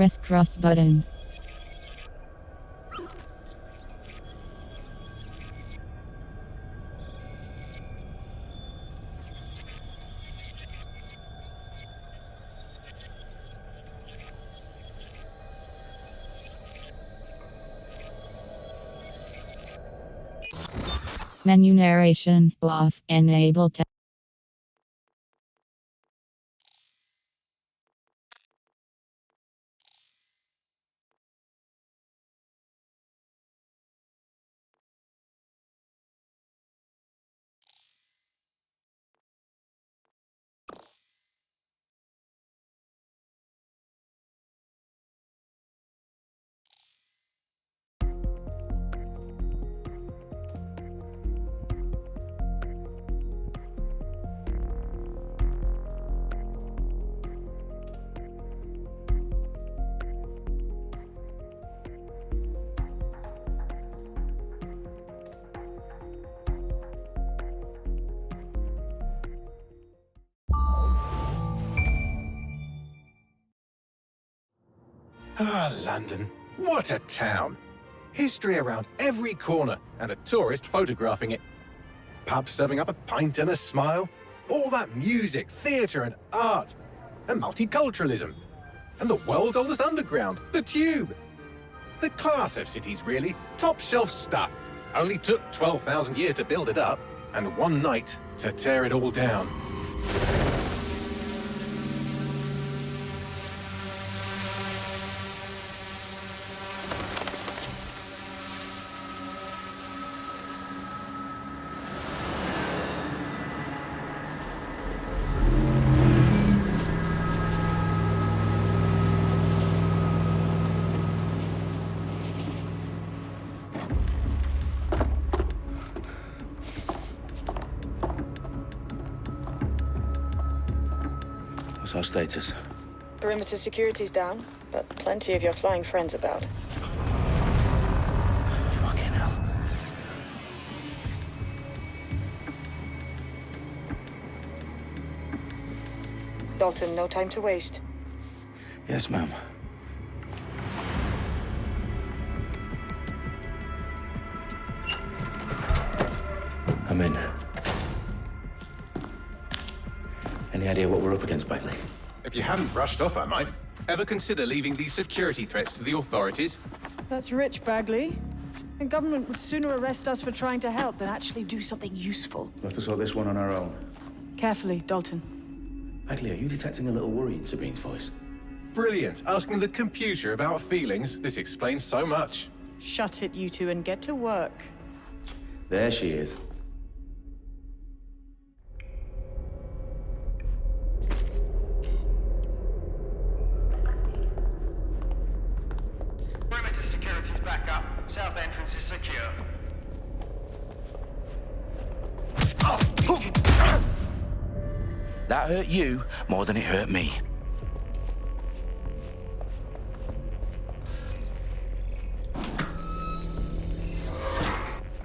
Press cross button. Menu narration off. Enable text. Ah, London. What a town. History around every corner and a tourist photographing it. Pubs serving up a pint and a smile. All that music, theatre and art. And multiculturalism. And the world's oldest underground, the Tube. The class of cities, really. Top shelf stuff. Only took 12,000 years to build it up and one night to tear it all down. What's our status? Perimeter security's down, but plenty of your flying friends about. Fucking hell. Dalton, no time to waste. Yes, ma'am. I'm in. Any idea what we're up against, Bagley? If you hadn't brushed off, I might. Ever consider leaving these security threats to the authorities? That's rich, Bagley. The government would sooner arrest us for trying to help than actually do something useful. We'll have to sort this one on our own. Carefully, Dalton. Bagley, are you detecting a little worry in Sabine's voice? Brilliant. Asking the computer about feelings. This explains so much. Shut it, you two, and get to work. There she is. Perimeter security's back up. South entrance is secure. That hurt you more than it hurt me.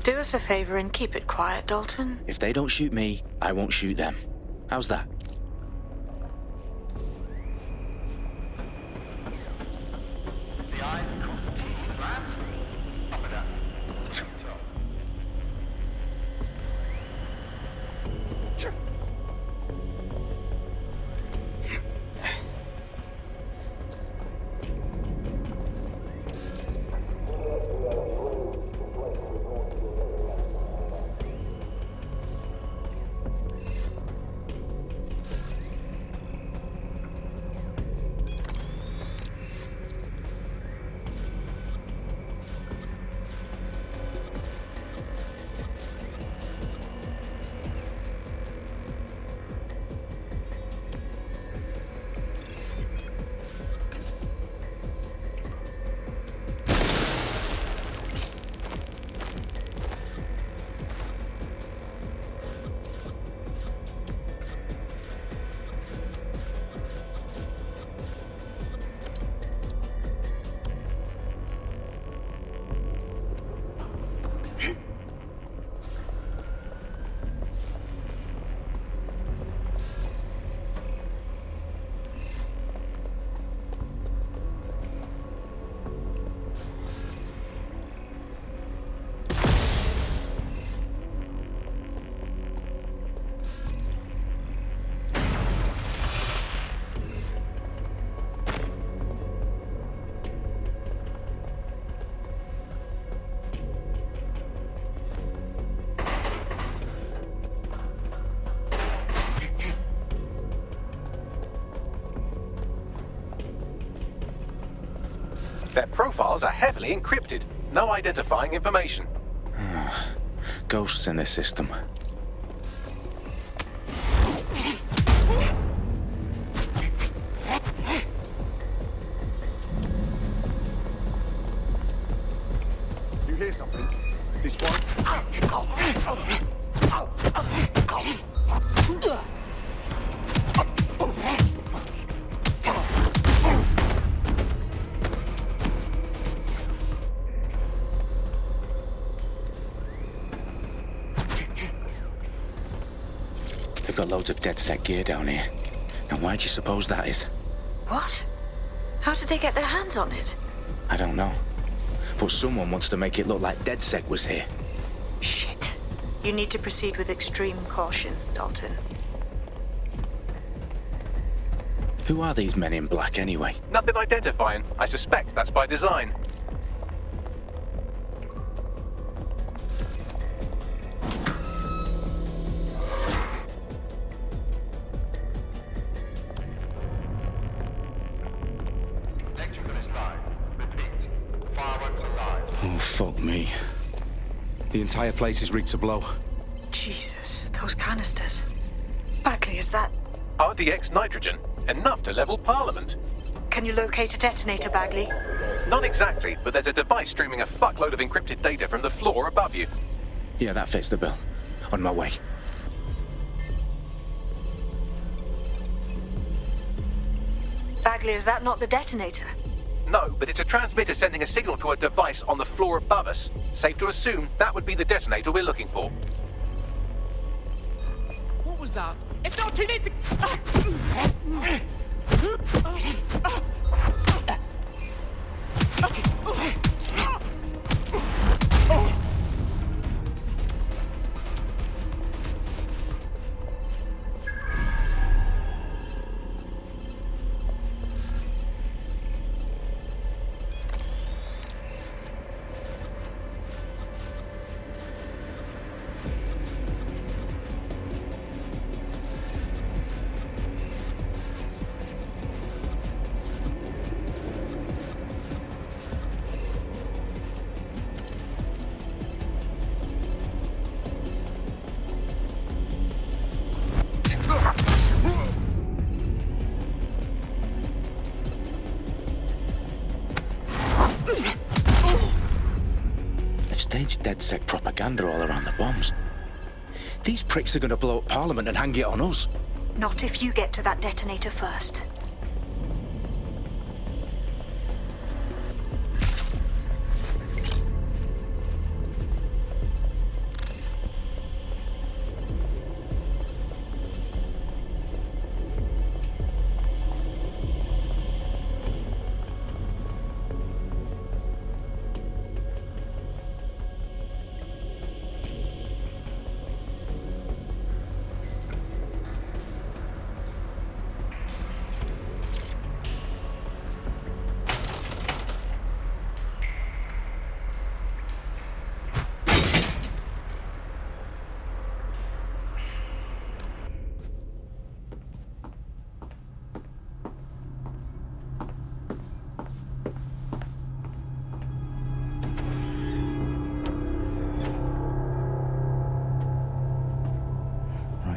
Do us a favor and keep it quiet, Dalton. If they don't shoot me, I won't shoot them. How's that? The I's across the T's, lads. Up with that. Their profiles are heavily encrypted. No identifying information. Ghosts in this system. You hear something? This one? They've got loads of DedSec gear down here. And why do you suppose that is? What? How did they get their hands on it? I don't know. But someone wants to make it look like DedSec was here. Shit. You need to proceed with extreme caution, Dalton. Who are these men in black anyway? Nothing identifying. I suspect that's by design. Electrical is live. Repeat. Fireworks are live. Oh, fuck me. The entire place is rigged to blow. Jesus, those canisters. Bagley, is that... RDX nitrogen. Enough to level Parliament. Can you locate a detonator, Bagley? Not exactly, but there's a device streaming a fuckload of encrypted data from the floor above you. Yeah, that fits the bill. On my way. Bagley, is that not the detonator? No, but it's a transmitter sending a signal to a device on the floor above us. Safe to assume that would be the detonator we're looking for. What was that? It's not too late to... They've staged DedSec propaganda all around the bombs. These pricks are going to blow up Parliament and hang it on us. Not if you get to that detonator first.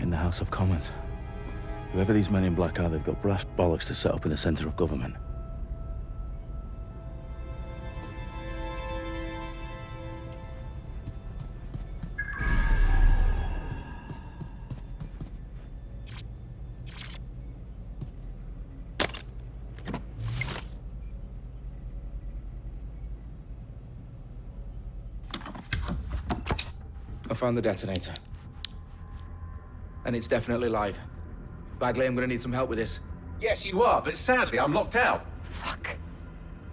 In the House of Commons. Whoever these men in black are, they've got brass bollocks to set up in the centre of government. I found the detonator. And it's definitely live. Bagley, I'm gonna need some help with this. Yes, you are, but sadly I'm locked out. Fuck.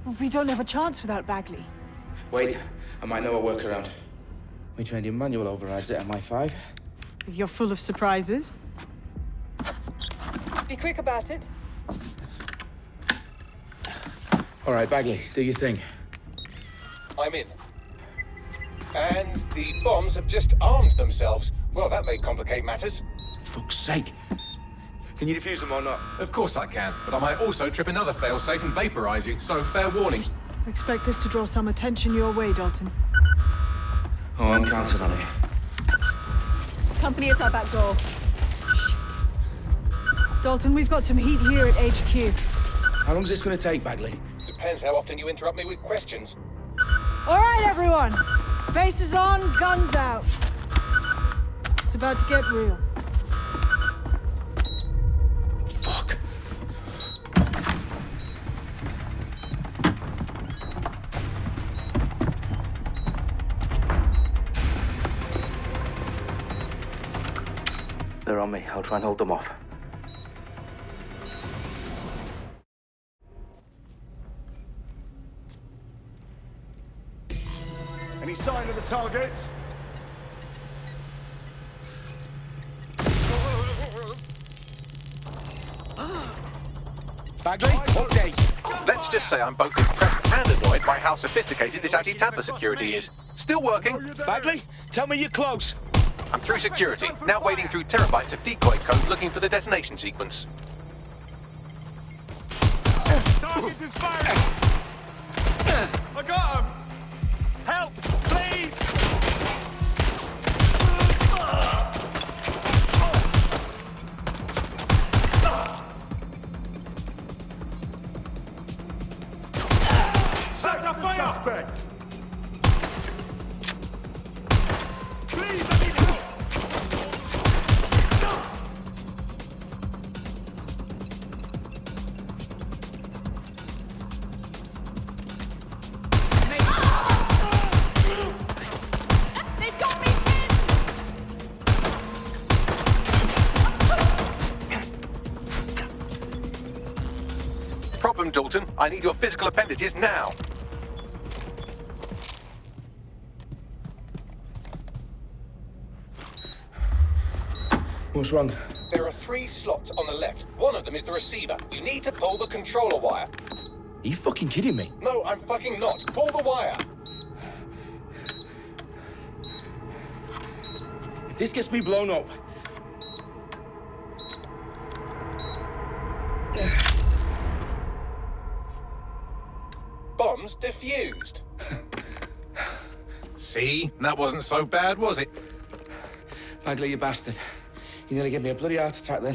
Well, we don't have a chance without Bagley. Wait, I might know a workaround. We trained in manual overrides at MI5. You're full of surprises. Be quick about it. All right, Bagley, do your thing. I'm in. And the bombs have just armed themselves. Well, that may complicate matters. Fuck's sake. Can you defuse them or not? Of course I can, but I might also trip another failsafe and vaporize you, so fair warning. Expect this to draw some attention your way, Dalton. Oh, I'm counting on it. Company at our back door. Shit. Dalton, we've got some heat here at HQ. How long is this going to take, Bagley? Depends how often you interrupt me with questions. All right, everyone. Faces on, guns out. It's about to get real. Fuck. They're on me. I'll try and hold them off. Any sign of the target? Bagley, update. Let's just say I'm both impressed and annoyed by how sophisticated this anti-tamper security is. Still working. Bagley, tell me you're close. I'm through security, now wading through terabytes of decoy code looking for the detonation sequence. Target is firing! I got him! Help, please! Set the fire! Suspect! Please, I need help! They've got me pinned! Problem, Dalton. I need your physical appendages now. What's wrong? There are 3 slots on the left. One of them is the receiver. You need to pull the controller wire. Are you fucking kidding me? No, I'm fucking not. Pull the wire. If this gets me blown up... Bombs defused. See? That wasn't so bad, was it? Bagley, you bastard. You nearly gave me a bloody heart attack then.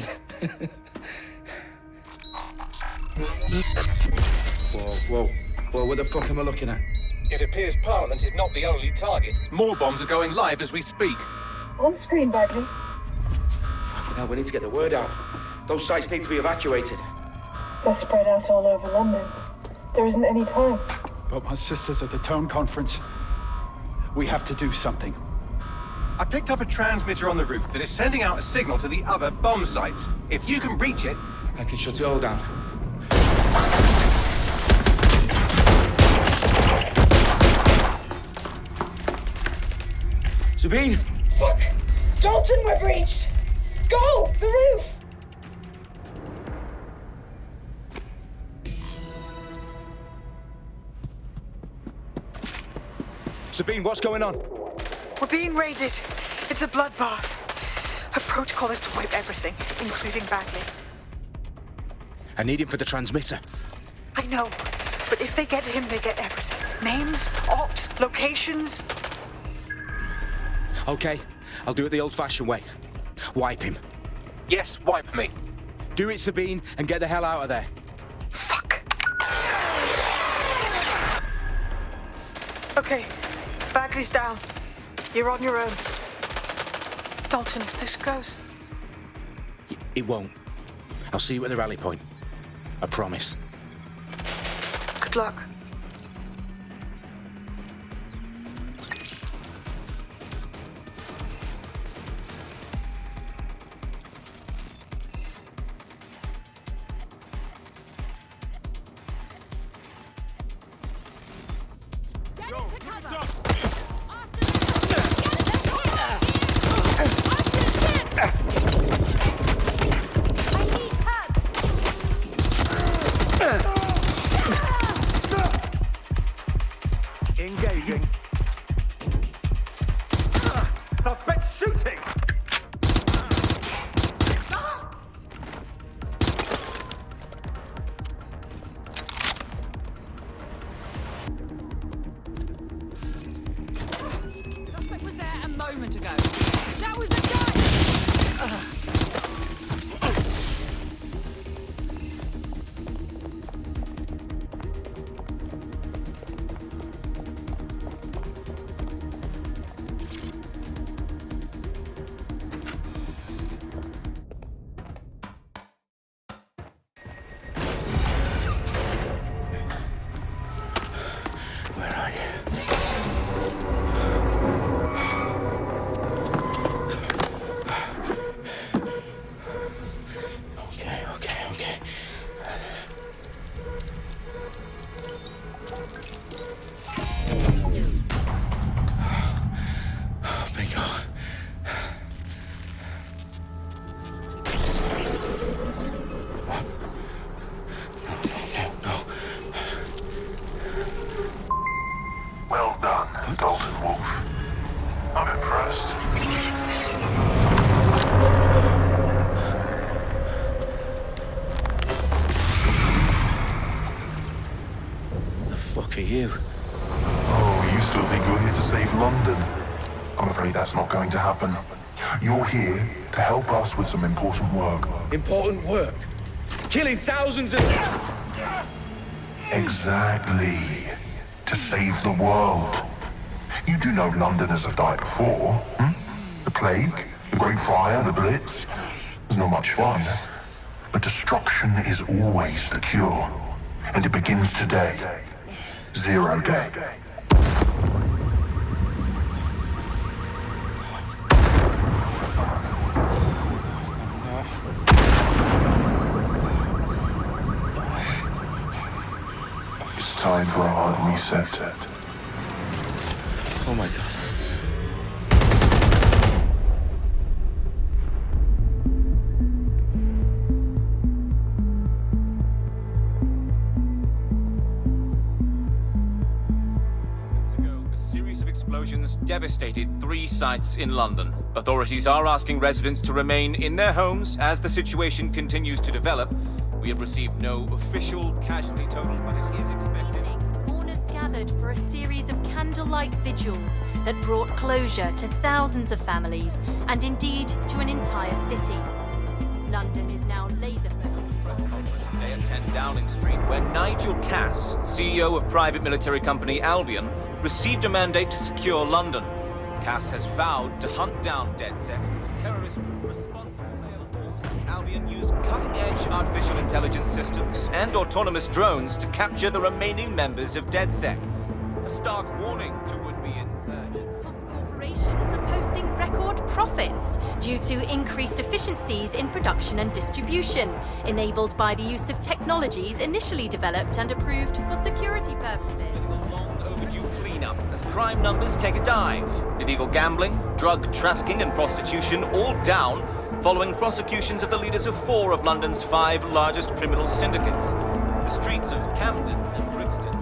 Whoa. What the fuck am I looking at? It appears Parliament is not the only target. More bombs are going live as we speak. On screen, Bagley. Now we need to get the word out. Those sites need to be evacuated. They're spread out all over London. There isn't any time. But my sister's at the town conference. We have to do something. I picked up a transmitter on the roof that is sending out a signal to the other bomb sites. If you can reach it... I can shut it all down. Sabine! Fuck! Dalton, we're breached! Go! The roof! Sabine, what's going on? We're being raided. It's a bloodbath. Her protocol is to wipe everything, including Bagley. I need him for the transmitter. I know, but if they get him, they get everything. Names, ops, locations. Okay, I'll do it the old-fashioned way. Wipe him. Yes, wipe me. Do it, Sabine, and get the hell out of there. Fuck. Okay, Bagley's down. You're on your own. Dalton, if this goes... It won't. I'll see you at the rally point. I promise. Good luck. Engaging. Suspect shooting! moment ago. That was a gun! Where are you? Okay. Bingo. No. Well done, Dalton Wolf. I'm impressed. The fuck are you? Oh, you still think you're here to save London? I'm afraid that's not going to happen. You're here to help us with some important work. Important work. Killing thousands of... Exactly. To save the world. You do know Londoners have died before, hmm? The plague, the Great Fire, the Blitz. It's not much fun. But destruction is always the cure. And it begins today. 0 day. It's time for a hard reset. Oh my god. A series of explosions devastated 3 sites in London. Authorities are asking residents to remain in their homes as the situation continues to develop. We have received no official casualty total, but it is expected. Mourners gathered for a series of candlelight vigils that brought closure to thousands of families and indeed to an entire city. London is now laser-focused. Press conference today at 10 Downing Street, where Nigel Cass, CEO of private military company Albion, received a mandate to secure London. Cass has vowed to hunt down DedSec. Terrorist responses play a force. Albion used cutting-edge artificial intelligence systems and autonomous drones to capture the remaining members of DedSec. A stark warning to would-be insurgents. Top corporations are posting record profits due to increased efficiencies in production and distribution, enabled by the use of technologies initially developed and approved for security purposes. Overdue cleanup as crime numbers take a dive. Illegal gambling, drug trafficking and prostitution all down following prosecutions of the leaders of 4 of London's 5 largest criminal syndicates. The streets of Camden and Brixton.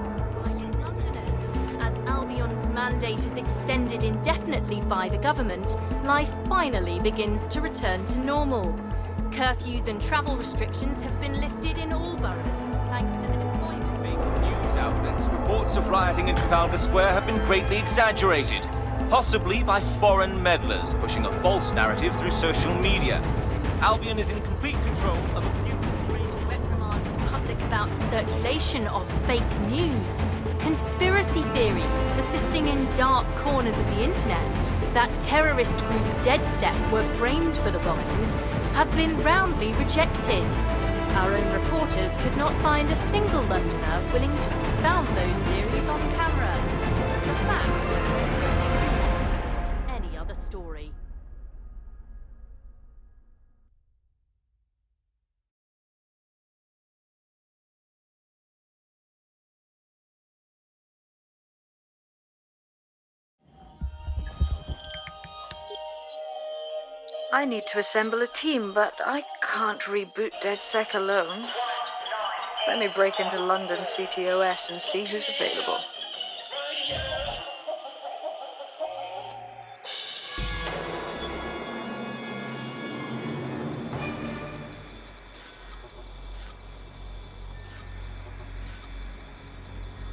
Londoners, as Albion's mandate is extended indefinitely by the government, life finally begins to return to normal. Curfews and travel restrictions have been lifted in all boroughs, thanks to the deployment. News outlets, reports of rioting in Trafalgar Square have been greatly exaggerated, possibly by foreign meddlers pushing a false narrative through social media. Albion is in complete control of a few reprimand the public about the circulation of fake news, conspiracy theories persisting in dark corners of the internet that terrorist group DedSec were framed for the bombings have been roundly rejected. Our own reporters could not find a single Londoner willing to expound those theories on camera. The facts simply do not support any other story. I need to assemble a team, but I can't reboot DedSec alone. Let me break into London CTOS and see who's available.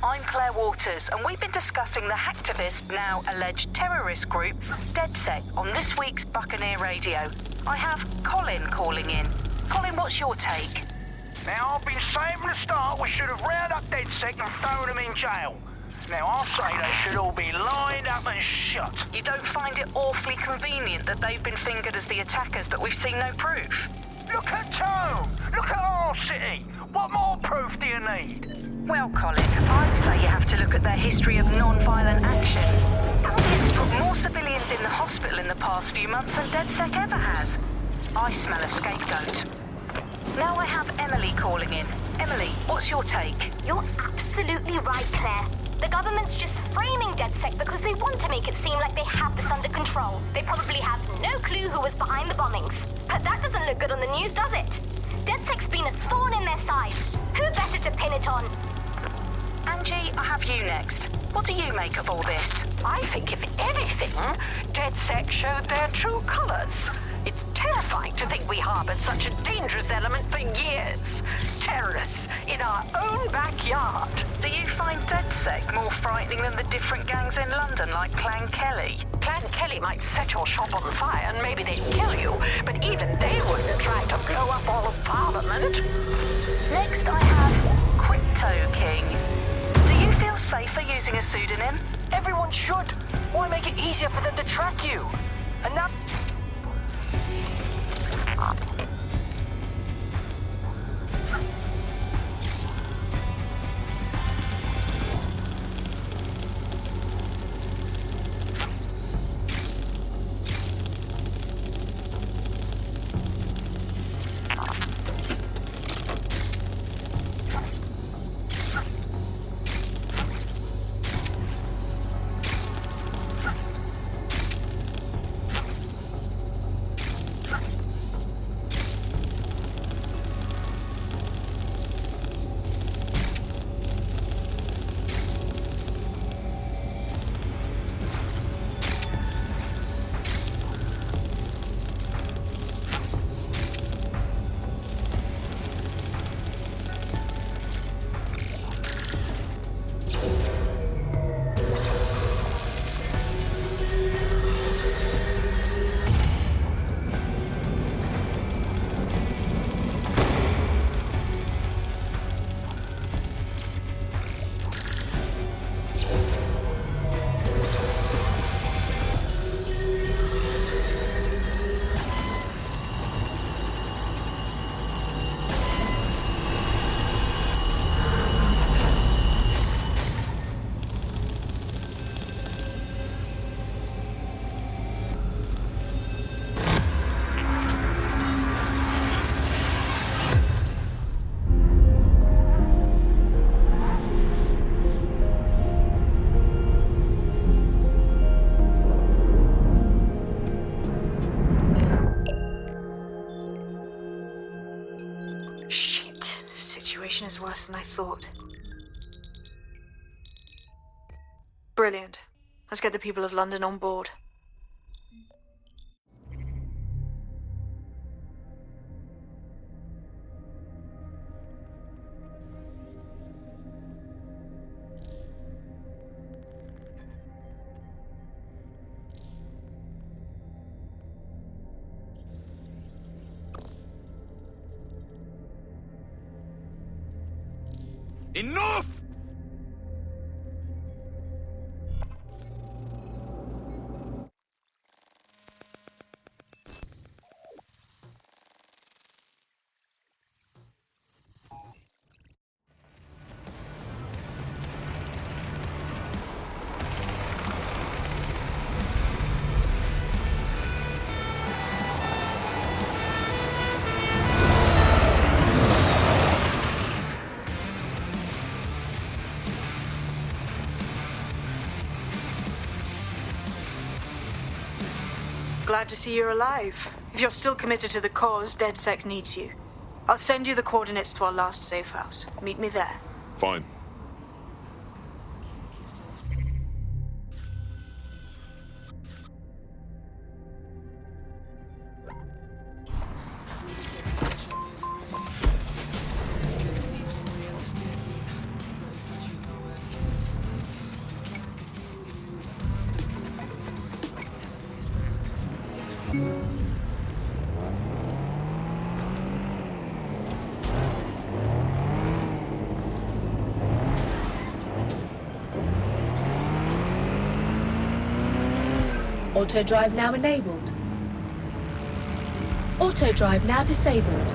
I'm Claire waters, and we've been discussing the hacktivist, now alleged terrorist group, DedSec, on this week's Buccaneer Radio. I have Colin calling in. Colin, what's your take? Now, I've been saying from the start we should have rounded up DedSec and thrown them in jail. Now, I'll say they should all be lined up and shot. You don't find it awfully convenient that they've been fingered as the attackers, but we've seen no proof? Look at Tone! Look at our city! What more proof do you need? Well, Colin, I'd say you have to look at their history of non-violent action. Albion's put more civilians in the hospital in the past few months than DedSec ever has. I smell a scapegoat. Now I have Emily calling in. Emily, what's your take? You're absolutely right, Claire. The government's just framing DedSec because they want to make it seem like they have this under control. They probably have no clue who was behind the bombings. But that doesn't look good on the news, does it? DedSec's been a thorn in their side. Who better to pin it on? Angie, I have you next. What do you make of all this? I think, if anything, DedSec showed their true colors. It's terrifying to think we harbored such a dangerous element for years. Terrorists in our own backyard. Do you find DedSec more frightening than the different gangs in London, like Clan Kelly? Clan Kelly might set your shop on fire and maybe they'd kill you, but even they wouldn't try to blow up all of Parliament. Next I have Crypto King. Do you feel safer using a pseudonym? Everyone should. Why make it easier for them to track you? And now... Is worse than I thought. Brilliant. Let's get the people of London on board. Enough! Glad to see you're alive. If you're still committed to the cause, DedSec needs you. I'll send you the coordinates to our last safe house. Meet me there. Fine. Auto drive now enabled. Auto drive now disabled.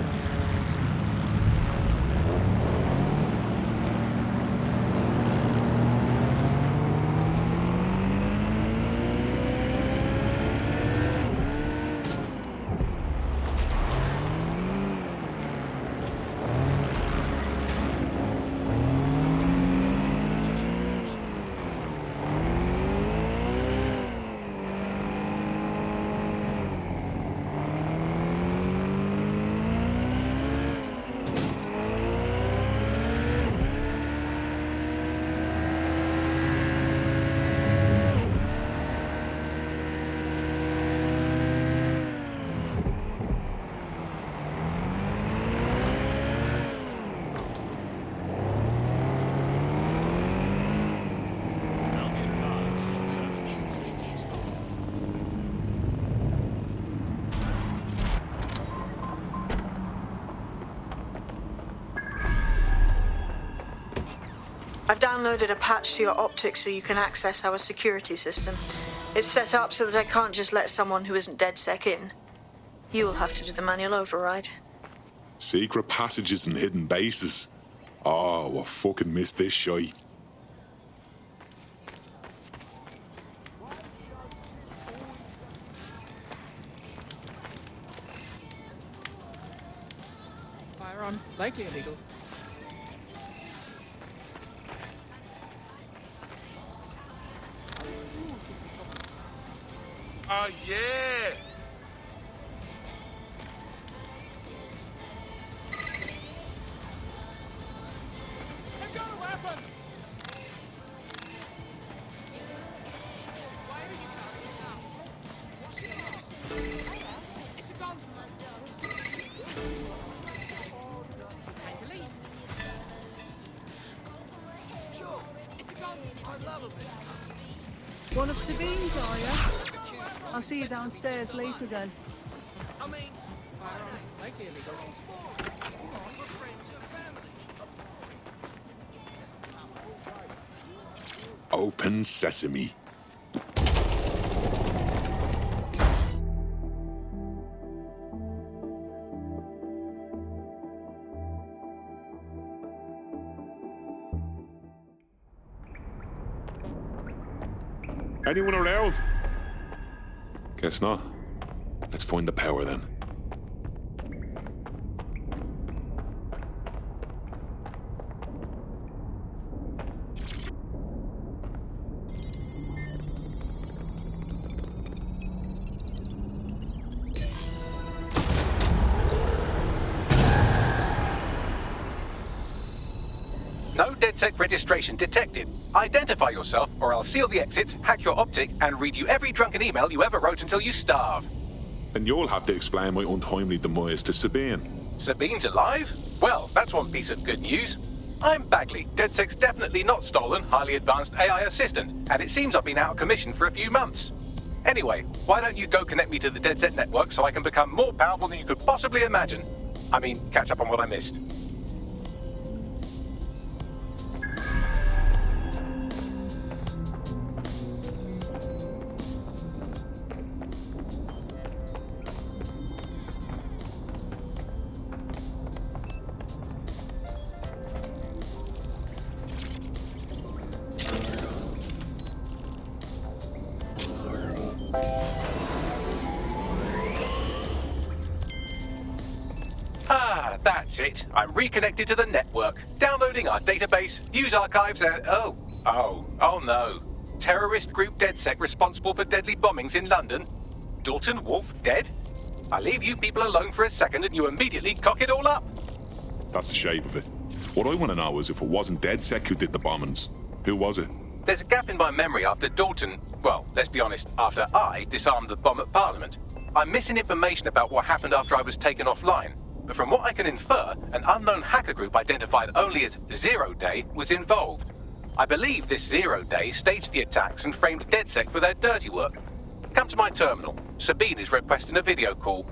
I've downloaded a patch to your optics so you can access our security system. It's set up so that I can't just let someone who isn't DedSec in. You'll have to do the manual override. Secret passages and hidden bases. Oh, I fucking missed this shite. Firearm, likely illegal. Oh, yeah! I've got a weapon! Why are you carrying it now? What's yours? It's a gun. Take a lead. Sure, it's a gun. I love a bit. One of Sabine's, are you? I'll see you downstairs later then. I mean, firearm, likely illegal. Open sesame. Anyone around? Guess not. Let's find the power then. No DedSec registration detected. Identify yourself, or I'll seal the exits, hack your optic, and read you every drunken email you ever wrote until you starve. And you'll have to explain my untimely demise to Sabine. Sabine's alive? Well, that's one piece of good news. I'm Bagley, DedSec's definitely not stolen, highly advanced AI assistant, and it seems I've been out of commission for a few months. Anyway, why don't you go connect me to the DedSec network so I can become more powerful than you could possibly imagine? I mean, catch up on what I missed. Ah, that's it. I'm reconnected to the network. Downloading our database, news archives, and... Oh no. Terrorist group DedSec responsible for deadly bombings in London. Dalton Wolf dead? I leave you people alone for a second and you immediately cock it all up. That's the shape of it. What I want to know is if it wasn't DedSec who did the bombings, who was it? There's a gap in my memory after Dalton... Well, let's be honest, after I disarmed the bomb at Parliament. I'm missing information about what happened after I was taken offline. But from what I can infer, an unknown hacker group identified only as Zero Day was involved. I believe this Zero Day staged the attacks and framed DedSec for their dirty work. Come to my terminal. Sabine is requesting a video call.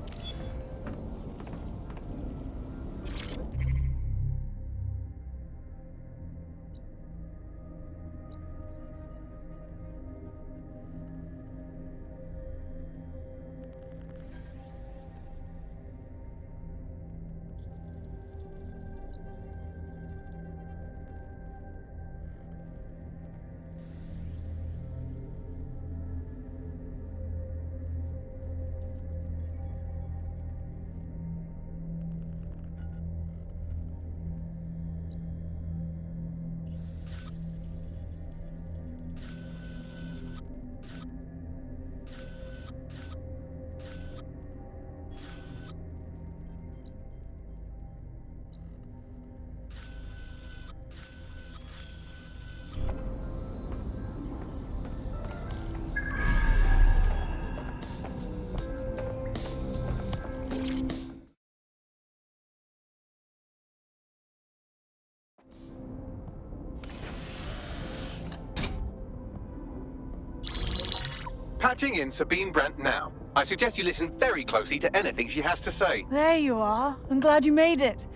Patching in Sabine Brandt now. I suggest you listen very closely to anything she has to say. There you are. I'm glad you made it.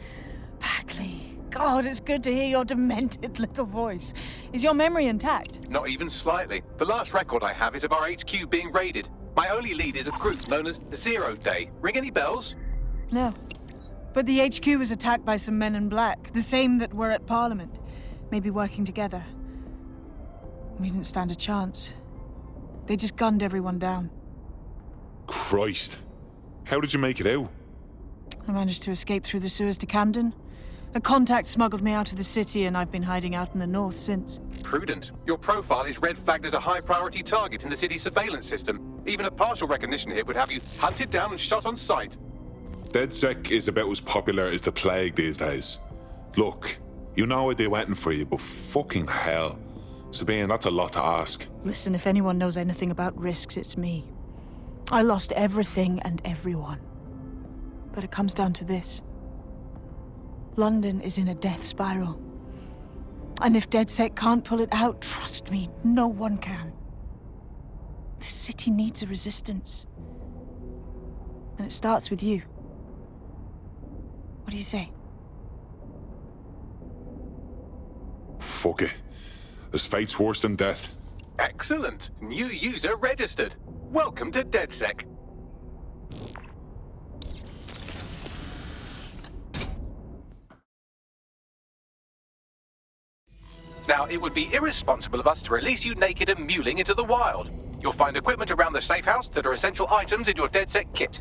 Bagley, God, it's good to hear your demented little voice. Is your memory intact? Not even slightly. The last record I have is of our HQ being raided. My only lead is a group known as Zero Day. Ring any bells? No. But the HQ was attacked by some men in black, the same that were at Parliament. Maybe working together. We didn't stand a chance. They just gunned everyone down. Christ. How did you make it out? I managed to escape through the sewers to Camden. A contact smuggled me out of the city, and I've been hiding out in the north since. Prudent. Your profile is red flagged as a high-priority target in the city's surveillance system. Even a partial recognition hit would have you hunted down and shot on sight. DedSec is about as popular as the plague these days. Look, you know what they're waiting for you, but fucking hell. Sabine, that's a lot to ask. Listen, if anyone knows anything about risks, it's me. I lost everything and everyone. But it comes down to this. London is in a death spiral. And if DedSec can't pull it out, trust me, no one can. The city needs a resistance. And it starts with you. What do you say? Fuck it. As fate's worse than death. Excellent. New user registered. Welcome to DedSec. Now, it would be irresponsible of us to release you naked and mewling into the wild. You'll find equipment around the safe house that are essential items in your DedSec kit.